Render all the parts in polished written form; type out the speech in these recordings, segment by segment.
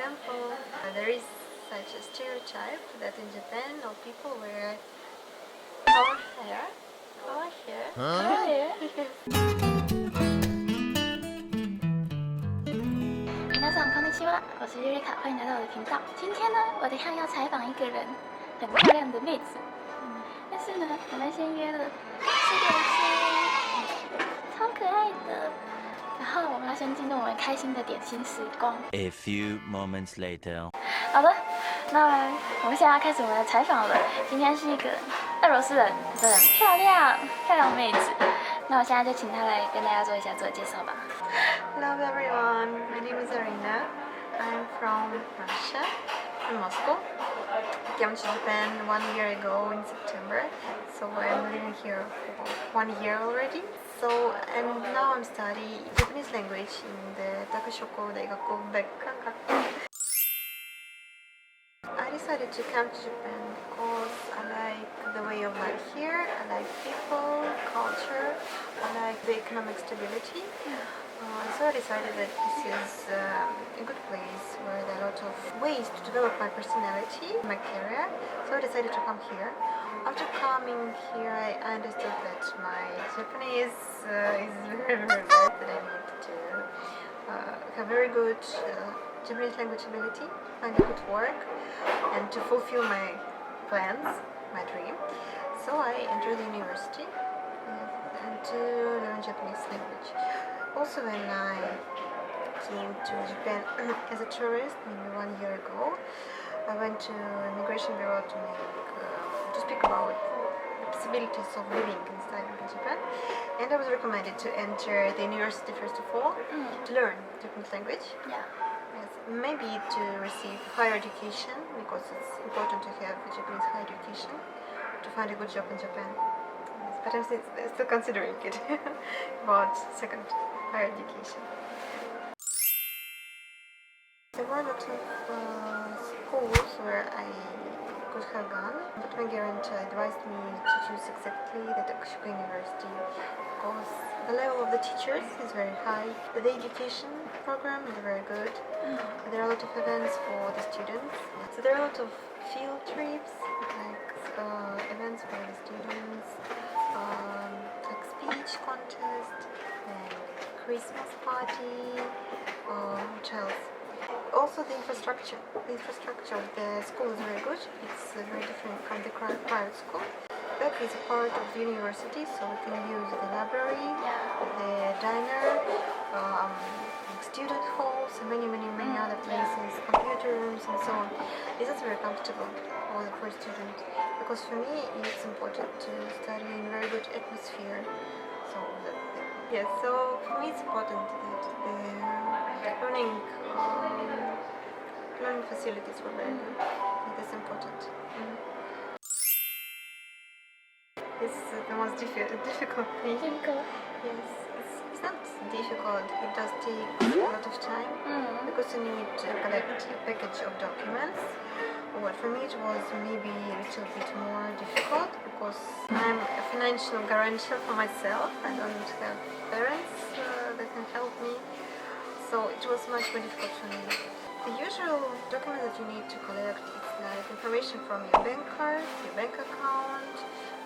example, there is such a stereotype that in Japan all people wear our hair. Really? 皆さんこんにちは，我是尤里卡，欢迎来到我的频道。今天呢，我等一下要采访一个人，很漂亮的妹子。但是呢，我们先约了吃点心，超可爱的。然后我们要先进入我们开心的点心时光。A few moments later. 好的，那我们现在要开始我们的采访了。今天是一个俄罗斯人，很漂亮的妹子。那我现在就请她来跟大家做一下自我介绍吧。Hello everyone, my name is Arina. I'm from Russia, from Moscow. I came to Japan 1 year ago in September, so I'm living here for 1 year already. So, and now I'm studying Japanese language in the Takushoko Daigaku Bekkangaku. I decided to come to Japan because I like the way of life here, I like people, culture, I like the economic stability. So I decided that this is a good place where there are a lot of ways to develop my personality, my career. So I decided to come here. After coming here, I understood that my Japanese is very bad, that I need to have very good Japanese language ability, find a good work, and to fulfill my plans, my dream. So I entered the university and to learn Japanese language. Also, when I came to Japan as a tourist, maybe 1 year ago, I went to immigration bureau to speak about the possibilities of living and studying in Japan, and I was recommended to enter the university first of all to learn Japanese language. Yeah. Yes, maybe to receive higher education, because it's important to have Japanese higher education to find a good job in Japan. Yes, but I'm still considering it about second higher education. There were a lot of schools where I could have gone, but my guarantor advised me to choose exactly the Takushoko University because the level of the teachers is very high. The education program is very good. There are a lot of events for the students. So there are a lot of field trips, like events for the students, like speech contest and Christmas party, what else? Also the infrastructure of the school is very good. It's very different from the private school. Back is a part of the university, so we can use the library, the diner, student halls, and many other places, computer rooms and so on. This is very comfortable for students, because for me it's important to study in very good atmosphere. So for me it's important that the learning facilities were very good. That's important. This is the most difficult thing. Yes, it's not difficult. It does take a lot of time because you need to collect a package of documents. But for me it was maybe a little bit more difficult because I'm a financial guarantor for myself. I don't have parents that can help me. So it was much more difficult for me. The usual document that you need to collect is like information from your bank card, your bank account,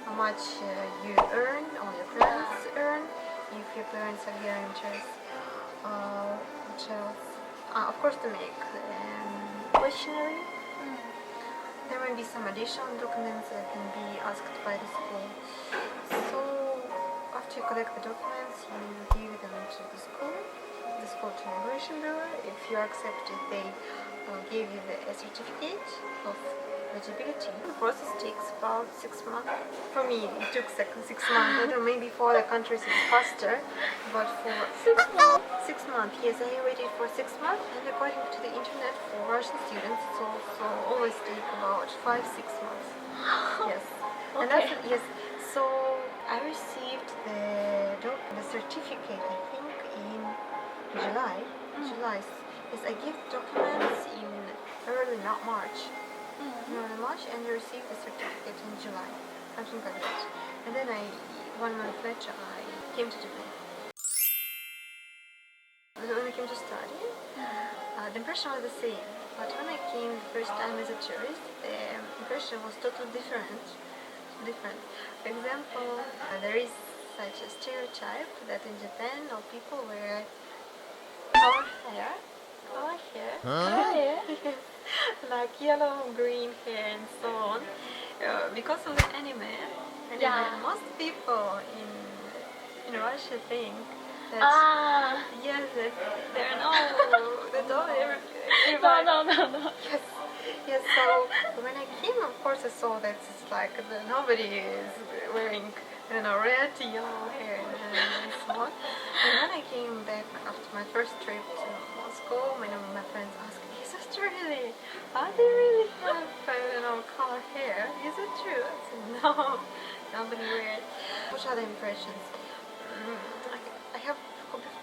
how much you earn or your parents earn, if your parents are guarantors. What else? Of course, to make questionnaire. There may be some additional documents that can be asked by the school. So after you collect the documents, you give them to the school to immigration bureau. If you are accepted, they give you a certificate of eligibility. The process takes about 6 months. For me, it took 6 months. I don't know, maybe for other countries it's faster, but for 6 months. 6 months, yes, I waited for 6 months, and according to the internet, for Russian students, it's also always take about 5-6 months. Yes. Okay. And after, yes, so I received the certificate, I think, in July. Yes, I give documents in early March, and I received the certificate in July, something like that. And then 1 month later, I came to Japan. When I came to study, the impression was the same. But when I came the first time as a tourist, the impression was totally different. For example, there is such a stereotype that in Japan, all people wear color hair, like yellow, green hair, and so on. Because of the anime, Yeah. most people in Russia think that yes, that they're no, that all everybody. No. Yes. So when I came, of course, I saw that it's like nobody is wearing, red, yellow hair and so on. And when I came back after my first trip to Moscow, my friends asked, "Is it really? They really have, color hair? Is it true?" I said, "No, nobody wears." What are the impressions? I have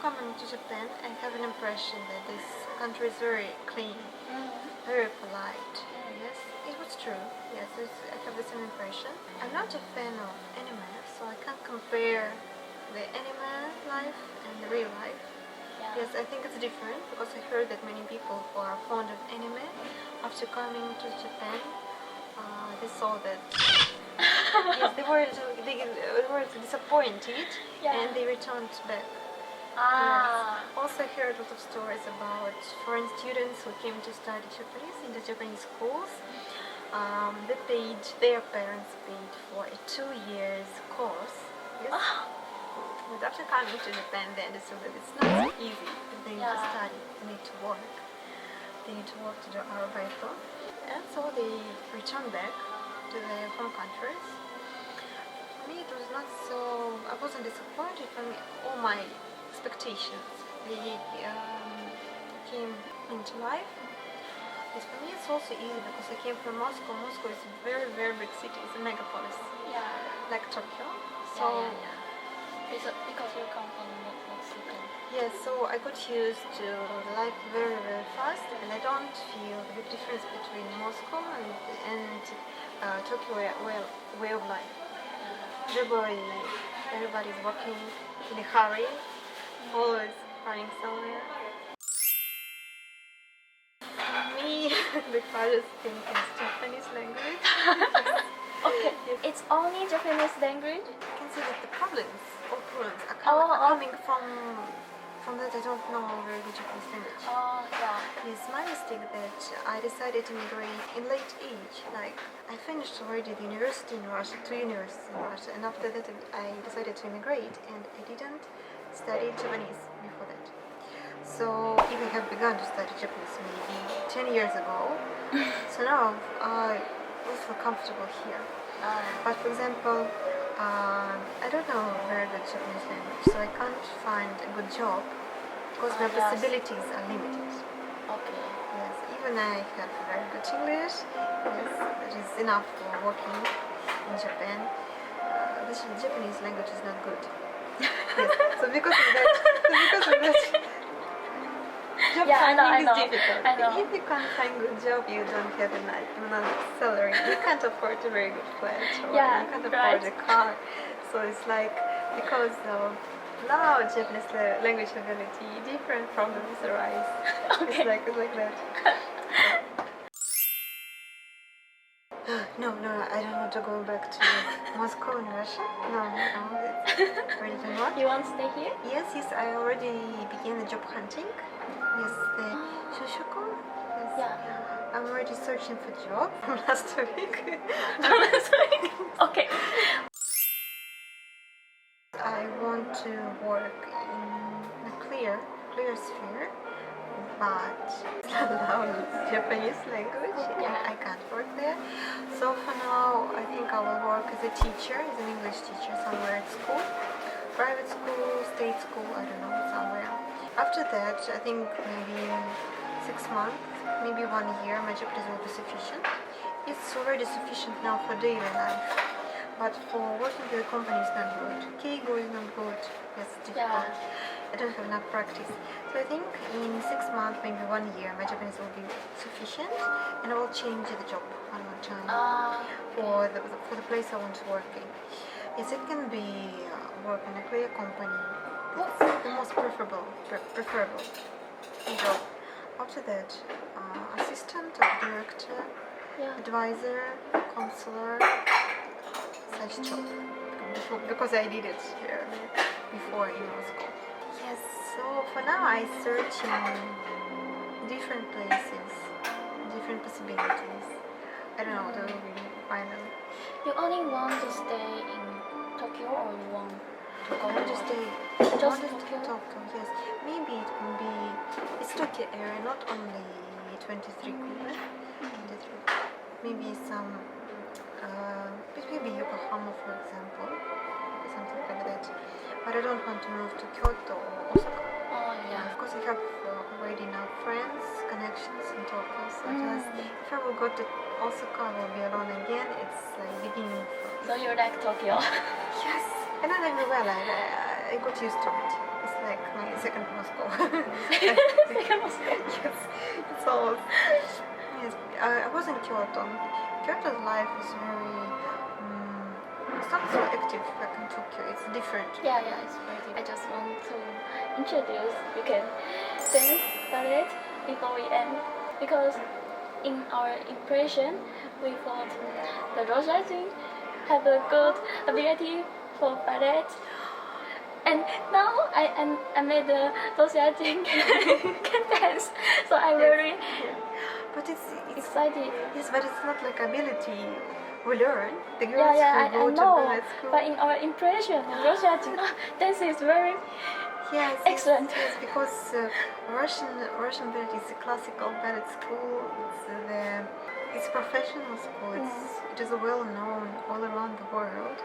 coming to Japan. I have an impression that this country is very clean, very polite. Yes, it was true. Yes, I have the same impression. I'm not a fan of anime, so I can't compare the anime life and the real life. Yes, I think it's different because I heard that many people who are fond of anime, after coming to Japan, they saw that yes, they were disappointed and they returned back. Yes. Also, I heard a lot of stories about foreign students who came to study Japanese in the Japanese schools. Their parents paid for a 2 years course. Yes. But after coming to Japan, they understood that it's not so easy. They need to study, they need to work. They need to work to do Arabaito. And so they returned back to their home countries. For me, it was not so. I wasn't disappointed. For me, all my expectations they came into life. Yes, for me, it's also easy because I came from Moscow. Moscow is a very, very big city. It's a megapolis, like Tokyo. So because you come from Mexico. yes, so I got used to life very, very fast, and I don't feel the big difference between Moscow and Tokyo way of life. Everybody's walking in a hurry, always running somewhere. For me, the hardest thing is Japanese language. Okay, it's only Japanese language? I can see that the problems are coming from that I don't know very good Japanese language. It's my mistake that I decided to migrate in late age. Like, I finished already the university in Russia, 2 universities in Russia, and after that I decided to immigrate, and I didn't study Japanese before that. So if I have begun to study Japanese maybe 10 years ago, so now I will feel comfortable here. But for example, I don't know very good Japanese language, so I can't find a good job because my possibilities are limited. Okay. Yes, even I have very good English. Yes, that is enough for working in Japan. The Japanese language is not good. Yes, so because of that, job finding is difficult. I know. If you can't find a good job, you don't have enough salary. You can't afford a very good flat, or you can't afford a car. So it's like because of now Japanese language ability, different problems arise. It's like that. No, I don't want to go back to Moscow in Russia. No, it's really too much. You want to stay here? Yes, I already began the job hunting. Yes, the Shushuko. Yes. I'm already searching for job from last week. Okay. I want to work in a clear sphere, but it's not allowed Japanese language, and I can't work there. So for now, I think I will work as a teacher, as an English teacher somewhere at school, private school, state school, I don't know, somewhere. After that, I think maybe 6 months, maybe 1 year, my Japanese will be sufficient. It's already sufficient now for daily life, but for working with a company is not good. Keigo is not good. Yes, it's difficult. I don't have enough practice. So I think in 6 months, maybe 1 year, my Japanese will be sufficient, and I will change the job one more time for the place I want to work in. Yes, it can be work in a clear company. It's the most preferable job. After that, assistant advisor, counselor, such job. Because I did it here before in Moscow. Yes, so for now I search in different places, different possibilities. I don't know, to really find them. You only want to stay in Tokyo or you want to go I want to abroad? stay. Just I want to Tokyo? Tokyo, yes. Maybe it can be. It's Tokyo area, not only 23 Kobe. 23. Maybe some. Maybe Yokohama, for example, something like that. But I don't want to move to Kyoto or Osaka. Oh yeah. Of course, I have already enough friends, connections in Tokyo. So just if I will go to Osaka, I will be alone again. It's like beginning from. So you like Tokyo? Yes, and then I well, I got used to it. It's like my second Moscow. Second Moscow. Yes, it's all. Yes, I was in Kyoto. Kyoto's life is very. It's not so active like in Tokyo. It's different. Yeah, it's pretty. I just want to introduce. We can dance ballet before we end because in our impression we thought the Russian have a good ability for ballet. And now I made the Russian can dance, so I'm very But it's excited. yes, but it's not like ability we learn. The girls I who go to know. ballet school. But in our impression, Russian dance is very Yes, excellent. Yes, because Russian ballet is a classical ballet school. It's professional school. It is well known all around the world.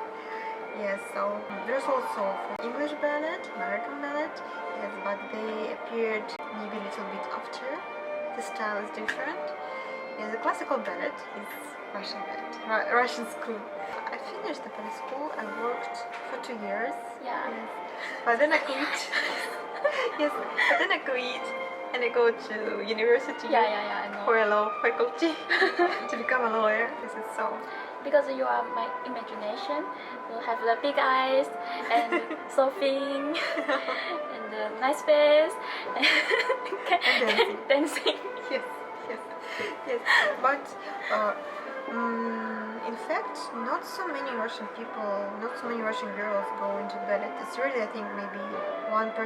Yes, so there's also English ballet, American ballet. Yes, but they appeared maybe a little bit after. The style is different. Yes, the classical ballet is Russian ballet, Russian school. I finished the ballet school. I worked for 2 years. Yeah. Yes. But then I quit. Yes, but then I quit and I go to university I know. for a law faculty to become a lawyer. This is so. Because you are my imagination, you have the big eyes and so thin and the nice face and dancing. Yes. But in fact, not so many Russian people, not so many Russian girls go into ballet. It's really, I think, maybe 1%.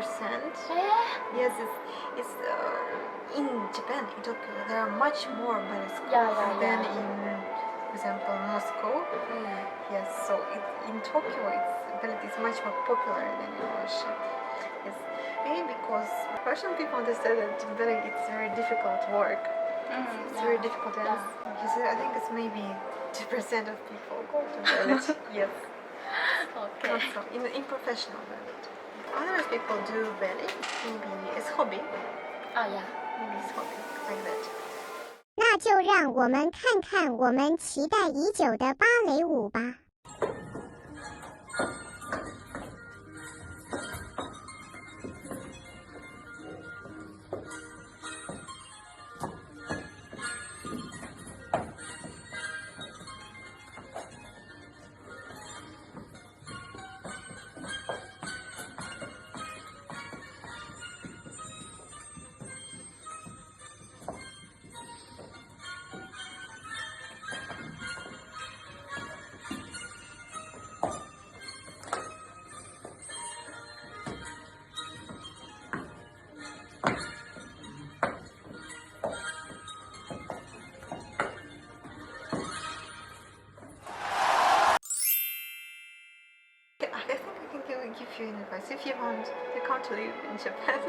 Yes, it's in Japan, in Tokyo, there are much more ballet schools than in, for example, Moscow. Yes, so in Tokyo, ballet is much more popular than in Russia. Yes, maybe because Russian people understand that ballet is very difficult work. It's very difficult dance. Yes, I think it's maybe 2% of people go to ballet. Yes. Okay. Not so in professional ballet. Other people do ballet maybe as hobby. Oh yeah. Maybe it's hobby like that. 那就让我们看看我们期待已久的芭蕾舞吧。Give you an advice. If you want to come to live in Japan,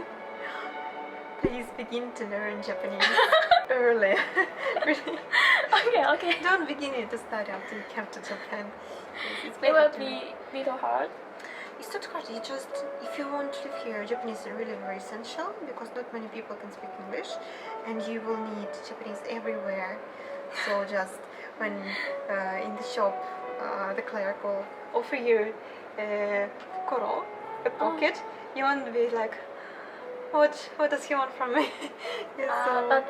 please begin to learn Japanese early. Really. Okay. Don't begin it to study until you come to Japan. It's It will better to- be little hard. It's not hard. You just, if you want to live here, Japanese is really very essential because not many people can speak English, and you will need Japanese everywhere. So just when in the shop, the clerk will offer you koro, a pocket, you won't be like, what does he want from me? Yes, so, But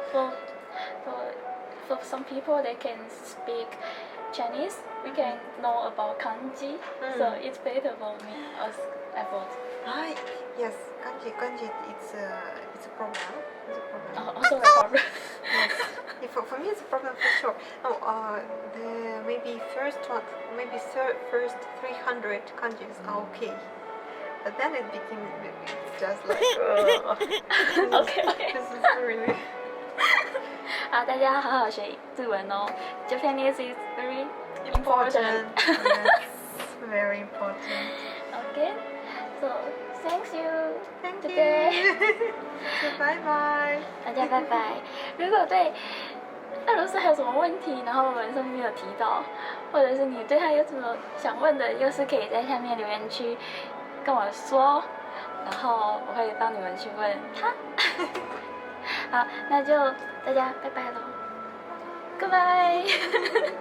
for some people, they can speak Chinese. We can know about kanji, so it's better for me as effort. yes, kanji, it's a problem. It's a problem. Also a problem. Yes. for me it's a problem for sure. No, the maybe first one, maybe first 300 kanjis are okay, but then it became just like Okay. this is really 好，大家好好学日文哦。Japanese is very important. Yes, very important. Okay, so thanks you Thank today. you. So bye bye. 大家拜拜。如果对俄罗斯还有什么问题，然后我们上面没有提到，或者是你对他有什么想问的，又是可以在下面留言区跟我说，然后我会帮你们去问他。好，那就大家拜拜喽，Goodbye。